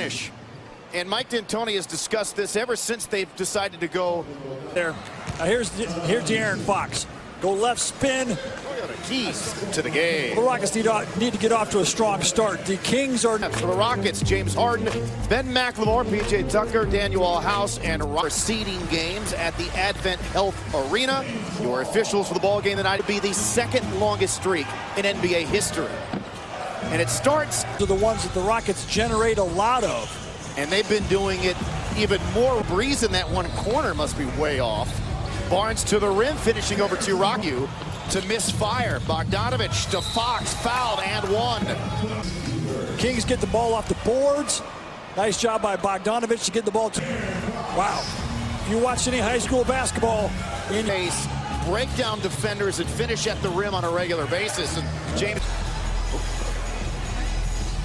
finish. And Mike D'Antoni has discussed this ever since they've decided to go there. Here's De'Aaron Fox. Go left spin. Keys to the game. The Rockets need to get off to a strong start. The Kings are... For the Rockets, James Harden, Ben McLemore, P.J. Tucker, Daniel House, and seeding games at the Advent Health Arena. Your officials for the ball game tonight will be the second longest streak in NBA history. And it starts... to the ones that the Rockets generate a lot of. And they've been doing it even more. Breeze in that one corner must be way off. Barnes to the rim, finishing over to Ragu to misfire. Bogdanovich to Fox, fouled and one. Kings get the ball off the boards. Nice job by Bogdanovich to get the ball to... Wow. If you watch any high school basketball... in base, break down defenders and finish at the rim on a regular basis. And James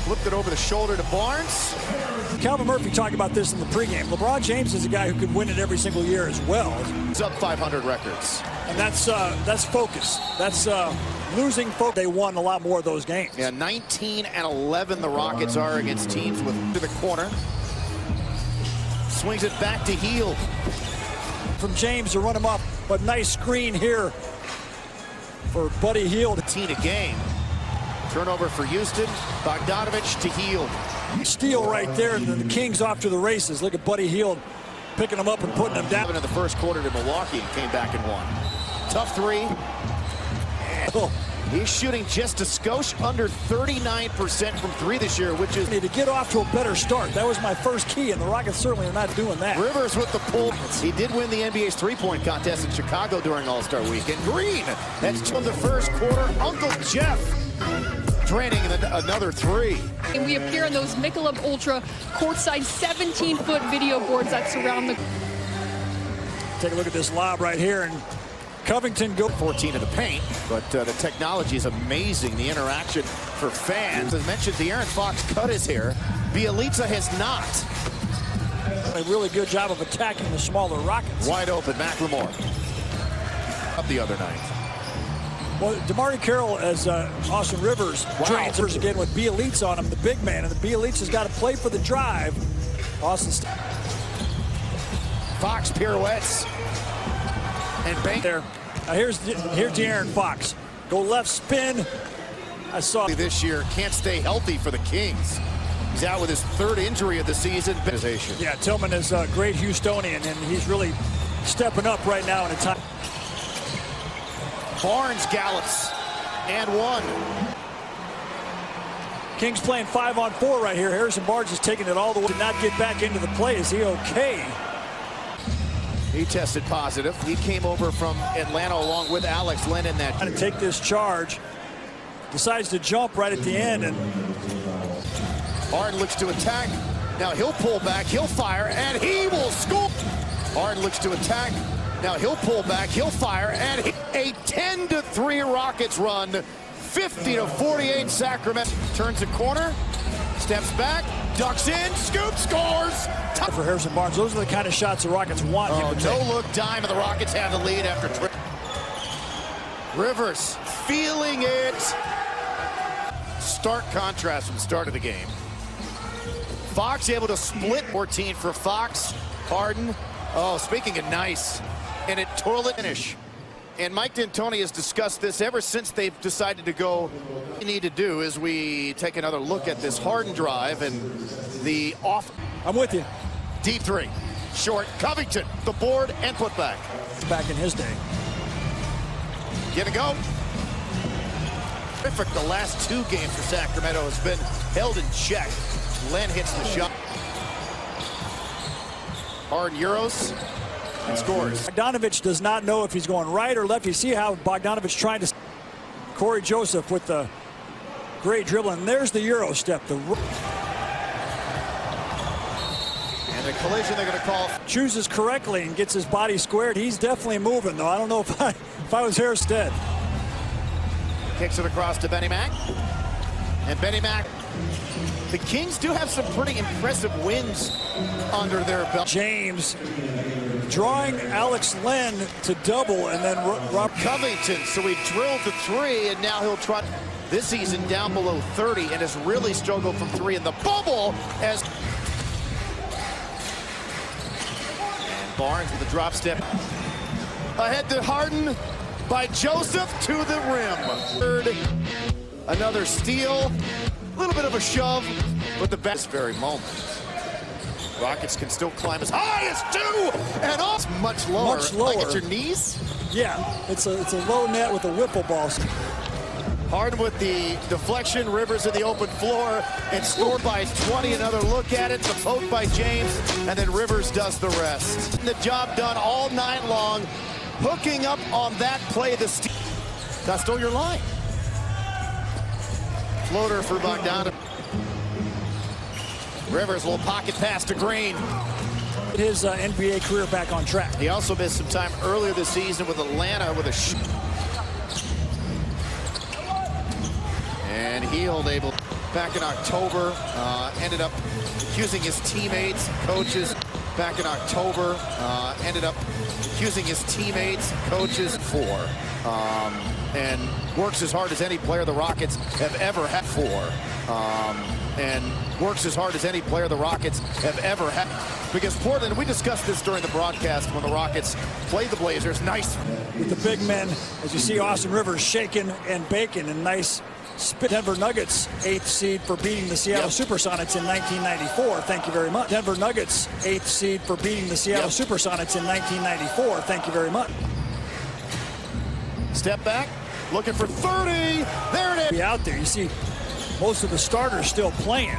flipped it over the shoulder to Barnes. Calvin Murphy talked about this in the pregame. LeBron James is a guy who could win it every single year as well. He's up 500 records. And that's focus. That's losing focus. They won a lot more of those games. Yeah, 19-11 the Rockets are against teams with to the corner. Swings it back to Hield. From James to run him up, but nice screen here for Buddy Hield. A game. Turnover for Houston. Bogdanovich to Hield. Steal right there, and the Kings off to the races. Look at Buddy Hield picking him up and putting him down. In the first quarter to Milwaukee and came back and won. Tough three. He's shooting just a skosh under 39% from three this year, which is... need to get off to a better start. That was my first key, and the Rockets certainly are not doing that. Rivers with the pull. He did win the NBA's three-point contest in Chicago during All-Star Weekend. Green, that's from the first quarter. Uncle Jeff draining another three. And we appear on those Michelob Ultra courtside 17-foot video boards that surround the... Take a look at this lob right here, and Covington go 14 in the paint, but the technology is amazing. The interaction for fans. As mentioned, De'Aaron Fox cut his hair. Bielitsa has not. A really good job of attacking the smaller Rockets. Wide open, McLemore. Up the other night. Well, DeMarre Carroll as Austin Rivers transfers again with Bielitsa on him, the big man, and the Bielitsa's got to play for the drive. Austin Fox pirouettes and bank there. Here's De'Aaron Fox. Go left spin. I saw this year can't stay healthy for the Kings. He's out with his third injury of the season. Yeah, Tillman is a great Houstonian, and he's really stepping up right now in a time. Barnes gallops and one. Kings playing 5-on-4 right here. Harrison Barnes is taking it all the way. Did not get back into the play. Is he okay? He tested positive. He came over from Atlanta along with Alex Len in that. Trying to take this charge. Decides to jump right at the end, and Harden looks to attack. Now he'll pull back, he'll fire, and he will score. Harden looks to attack. Now he'll pull back, he'll fire, and a 10-3 Rockets run. 50-48 Sacramento. Turns a corner, steps back, ducks in, scoop, scores. For Harrison Barnes, those are the kind of shots the Rockets want him to take. No-look dime, and the Rockets have the lead after Rivers feeling it. Stark contrast from the start of the game. Fox able to split 14 for Fox. Harden. Oh, speaking of nice. And a toilet finish. And Mike D'Antoni has discussed this ever since they've decided to go. What we need to do is we take another look at this Harden drive and the off. I'm with you. Deep three. Short. Covington. The board and put back. Back in his day. Get a go. Terrific. The last two games for Sacramento has been held in check. Len hits the shot. Harden Euros and scores. Bogdanovich does not know if he's going right or left. You see how Bogdanovich trying to... Corey Joseph with the great dribbling. And there's the Euro step. And the collision they're going to call. Chooses correctly and gets his body squared. He's definitely moving, though. I don't know if I was Hairsted. Kicks it across to Benny Mac. And Benny Mac. The Kings do have some pretty impressive wins under their belt. James drawing Alex Len to double, and then Rob Covington. So he drilled the three, and now he'll try this season down below 30 and has really struggled from three in the bubble as Barnes with a drop step. Ahead to Harden by Joseph to the rim. Third, another steal. A little bit of a shove, but the best very moment. Rockets can still climb as high as 2 and off much lower. Much lower. Like at your knees? Yeah, it's a low net with a whipple ball. Harden with the deflection, Rivers in the open floor, and scored by 20. Another look at it, the poke by James, and then Rivers does the rest. The job done all night long, hooking up on that play. That's still your line. Floater for Bogdanovic. Rivers, a little pocket pass to Green. His NBA career back on track. He also missed some time earlier this season with Atlanta with a and Hield able back in October, ended up accusing his teammates, coaches back in October, ended up accusing his teammates, coaches and works as hard as any player the Rockets have ever had and works as hard as any player the Rockets have ever had. Because Portland, we discussed this during the broadcast when the Rockets played the Blazers. Nice. With the big men, as you see Austin Rivers shaking and baking, and nice spit. Denver Nuggets, 8th seed for beating the Seattle Supersonics in 1994. Thank you very much. Denver Nuggets, 8th seed for beating the Seattle Supersonics in 1994. Thank you very much. Step back, looking for 30. There it is. Be out there. You see most of the starters still playing.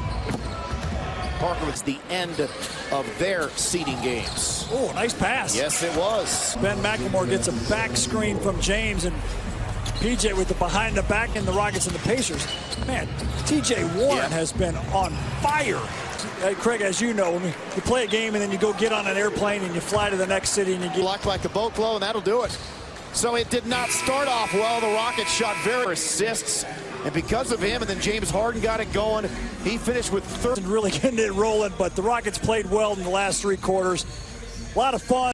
Parker, it's the end of their seeding games. Oh, nice pass. Yes, it was. Ben McLemore gets a back screen from James, and PJ with the behind the back in the Rockets and the Pacers. Man, TJ Warren has been on fire. Craig, as you know, when you play a game and then you go get on an airplane and you fly to the next city and you get blocked like a boat glow, and that'll do it. So it did not start off well. The Rockets shot very assists, and because of him, and then James Harden got it going, he finished with 30. Really getting it rolling, but the Rockets played well in the last 3 quarters. A lot of fun.